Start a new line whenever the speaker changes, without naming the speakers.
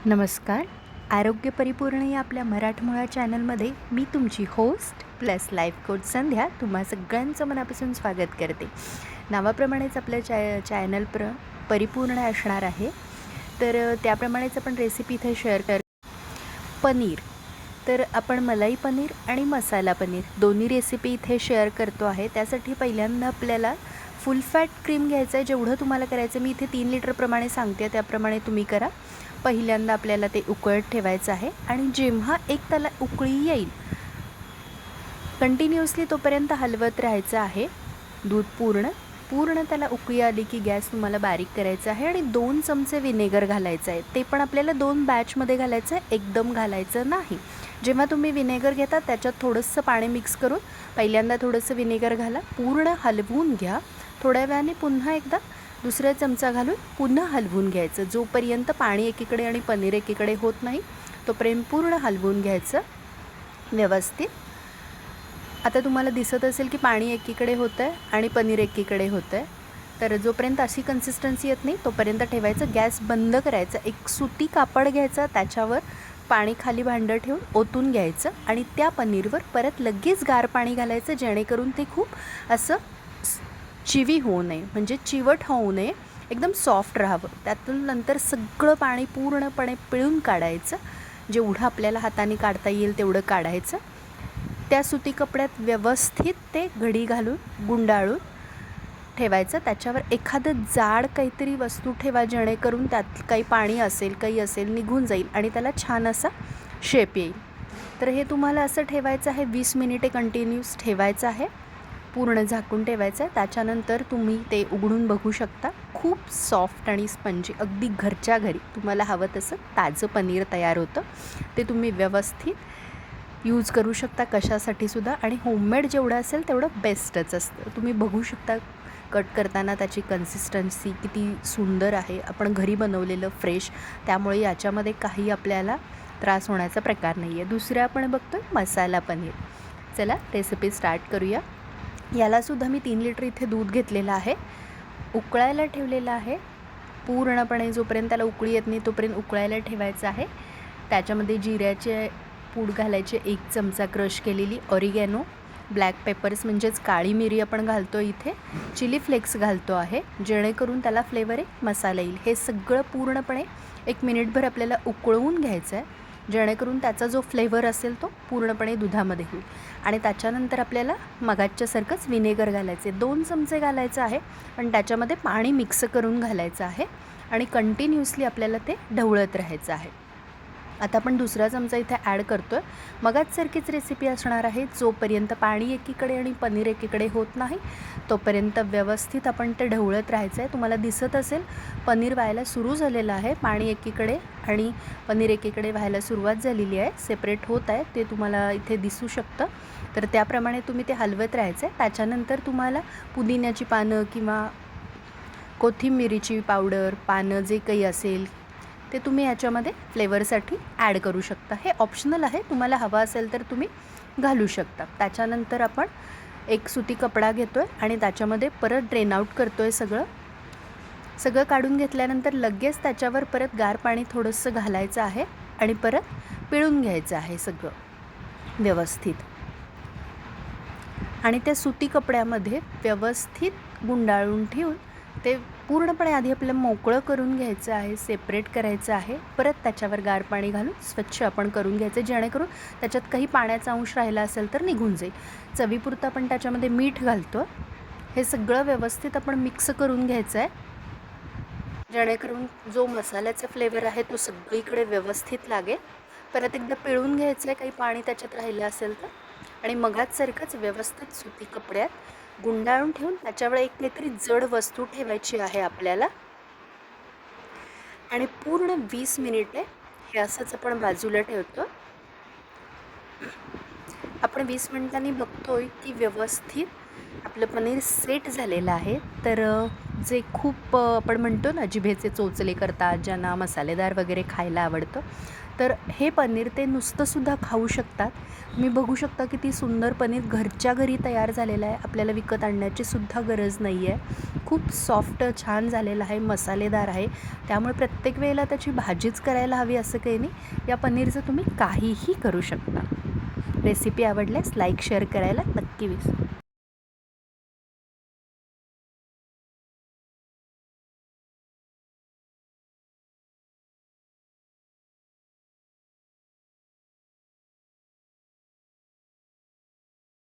नमस्कार. आरोग्य परिपूर्ण या आपल्या मराठमोळ्या चॅनलमध्ये मी तुमची होस्ट प्लस लाईफ कोच संध्या तुम्हा सगळ्यांचं मनापासून स्वागत करते. नावाप्रमाणेच आपलं चॅनल परिपूर्ण असणार आहे. तर त्याप्रमाणेच आपण रेसिपी इथे शेअर पनीर. तर आपण मलाई पनीर आणि मसाला पनीर दोन्ही रेसिपी इथे शेअर करतो आहे. त्यासाठी पहिल्यांदा आपल्याला फुल फॅट क्रीम घ्यायचं आहे. जेवढं तुम्हाला करायचं मी इथे 3 लिटरप्रमाणे सांगते, त्याप्रमाणे तुम्ही करा. पहिल्यांदा आपल्याला ते उकळत ठेवायचं आहे आणि जेव्हा एक त्याला उकळी येईल कंटिन्युअसली तोपर्यंत हलवत राहायचं आहे. दूध पूर्ण त्याला उकळी आली की गॅस तुम्हाला बारीक करायचा आहे आणि 2 चमचे विनेगर घालायचं आहे. ते पण आपल्याला 2 बॅचमध्ये घालायचं आहे, एकदम घालायचं नाही. जेव्हा तुम्ही विनेगर घेता त्याच्यात थोडंसं पाणी मिक्स करून पहिल्यांदा थोडंसं विनेगर घाला, पूर्ण हलवून घ्या. थोड्या वेळाने पुन्हा एकदा दुसरा चमचा घालून पुन्हा हलवून घ्यायचं. जोपर्यंत पाणी एकीकडे आणि पनीर एकीकडे होत नाही तोपर्यंत पूर्ण हलवून घ्यायचं व्यवस्थित. आता तुम्हाला दिसत असेल की पाणी एकीकडे होतं आहे आणि पनीर एकीकडे होतं आहे. तर जोपर्यंत अशी कन्सिस्टन्सी येत नाही तोपर्यंत ठेवायचं. गॅस बंद करायचा. एक सुती कापड घ्यायचा, त्याच्यावर पाणी खाली भांडं ठेवून ओतून घ्यायचं आणि त्या पनीरवर परत लगेच गार पाणी घालायचं, जेणेकरून ते खूप असं चिवी होऊ नये, म्हणजे चिवट होऊ नये, एकदम सॉफ्ट राहावं. त्यातून नंतर सगळं पाणी पूर्णपणे पिळून काढायचं. जेवढं आपल्याला हाताने काढता येईल तेवढं काढायचं. त्या सुती कपड्यात व्यवस्थित ते घडी घालून गुंडाळून ठेवायचं. त्याच्यावर एखादं जाड काहीतरी वस्तू ठेवा, जेणेकरून त्यात काही पाणी असेल काही असेल निघून जाईल आणि त्याला छान असा शेप येईल. तर हे तुम्हाला असं ठेवायचं आहे. 20 मिनिटे कंटिन्यूस ठेवायचं आहे. पूर्ण झाकून ठेवायचं आहे. त्याच्यानंतर तुम्ही ते उघडून बघू शकता. खूप सॉफ्ट आणि स्पंजी, अगदी घरच्या घरी तुम्हाला हवं तसं ताजं पनीर तयार होतं. ते तुम्ही व्यवस्थित यूज करू शकता कशासाठी सुद्धा. आणि होममेड जेवढं असेल तेवढं बेस्टच असतं. तुम्ही बघू शकता कट करताना त्याची कन्सिस्टन्सी किती सुंदर आहे. आपण घरी बनवलेलं फ्रेश, त्यामुळे याच्यामध्ये काही आपल्याला त्रास होण्याचा प्रकार नाही आहे. दुसरं आपण बघतो मसाला पनीर. चला रेसिपी स्टार्ट करूया. यालासुद्धा मी 3 लिटर इथे दूध घेतलेलं आहे, उकळायला ठेवलेलं आहे. पूर्णपणे जोपर्यंत त्याला उकळी येत नाही तोपर्यंत उकळायला ठेवायचं आहे. त्याच्यामध्ये जिऱ्याचे पूड घालायचे, 1 चमचा क्रश केलेली ऑरिगॅनो, ब्लॅक पेपर्स म्हणजेच काळी मिरी आपण घालतो इथे, चिली फ्लेक्स घालतो आहे, जेणेकरून त्याला फ्लेवर एक मसाला येईल. हे सगळं पूर्णपणे 1 मिनिटभर आपल्याला उकळवून घ्यायचं आहे, जेणेकरून त्याचा जो फ्लेवर असेल तो पूर्णपणे दुधामध्ये होईल. आणि त्याच्यानंतर आपल्याला मगाच्यासारखंच विनेगर घालायचे, 2 चमचे घालायचं आहे, पण त्याच्यामध्ये पाणी मिक्स करून घालायचं आहे आणि कंटिन्युअसली आपल्याला ते ढवळत राहायचं आहे. आता आपण दुसरा चमचा इथे ॲड करतो आहे. मगाचसारखीच रेसिपी असणार आहे. जोपर्यंत पाणी एकीकडे आणि पनीर एकीकडे होत नाही तोपर्यंत व्यवस्थित आपण ते ढवळत राहायचं आहे. तुम्हाला दिसत असेल पनीर व्हायला सुरू झालेलं आहे. पाणी एकीकडे आणि पनीर एकीकडे व्हायला सुरुवात झालेली आहे, सेपरेट होत आहे, ते तुम्हाला इथे दिसू शकतं. तर त्याप्रमाणे तुम्ही ते हलवत राहायचं आहे. त्याच्यानंतर तुम्हाला पुदिन्याची पानं किंवा कोथिंबिरीची पावडर, पानं जे काही असेल ते तुम्ही याच्यामध्ये फ्लेवरसाठी ॲड करू शकता. हे ऑप्शनल आहे, तुम्हाला हवा असेल तर तुम्ही घालू शकता. त्याच्यानंतर आपण एक सुती कपडा घेतो आहे आणि त्याच्यामध्ये परत ड्रेन आउट करतो आहे. सगळं काढून घेतल्यानंतर लगेच त्याच्यावर परत गार पाणी थोडंसं घालायचं आहे आणि परत पिळून घ्यायचं आहे सगळं व्यवस्थित. आणि त्या सुती कपड्यामध्ये व्यवस्थित गुंडाळून ठेवून ते पूर्णपणे आधी आपल्याला मोकळं करून घ्यायचं आहे, सेपरेट करायचं आहे. परत त्याच्यावर गार पाणी घालून स्वच्छ आपण करून घ्यायचं, जेणेकरून त्याच्यात काही पाण्याचा अंश राहिला असेल तर निघून जाईल. चवीपुरतं आपण त्याच्यामध्ये मीठ घालतो. हे सगळं व्यवस्थित आपण मिक्स करून घ्यायचं आहे, जेणेकरून जो मसाल्याचा फ्लेवर आहे तो सगळीकडे व्यवस्थित लागेल. परत एकदा पिळून घ्यायचं आहे काही पाणी त्याच्यात राहिलं असेल तर, आणि मगाचसारखंच व्यवस्थित सुती कपड्यात गुंडाळून ठेवून त्याच्यावर एक काहीतरी जड वस्तू ठेवायची आहे आपल्याला. आणि पूर्ण 20 मिनिटे हे असंच आपण बाजूला ठेवतो. आपण 20 मिनिटांनी बघतोय की व्यवस्थित आपलं पनीर सेट झालेलं आहे. तर जे खूप आपण म्हणतो ना जिभेचे चोचले करतात, ज्यांना मसालेदार वगैरे खायला आवडतं, तर हे पनीर ते नुसतंसुद्धा खाऊ शकतात. तुम्ही बघू शकता किती सुंदर पनीर घरच्या घरी तयार झालेलं आहे. आपल्याला विकत आणण्याची सुद्धा गरज नाही आहे. खूप सॉफ्ट छान झालेलं आहे, मसालेदार आहे. त्यामुळे प्रत्येक वेळेला त्याची भाजीच करायला हवी असं काही नाही. या पनीरचं तुम्ही काहीही करू शकता. रेसिपी आवडल्यास लाईक शेअर करायला नक्की विसरू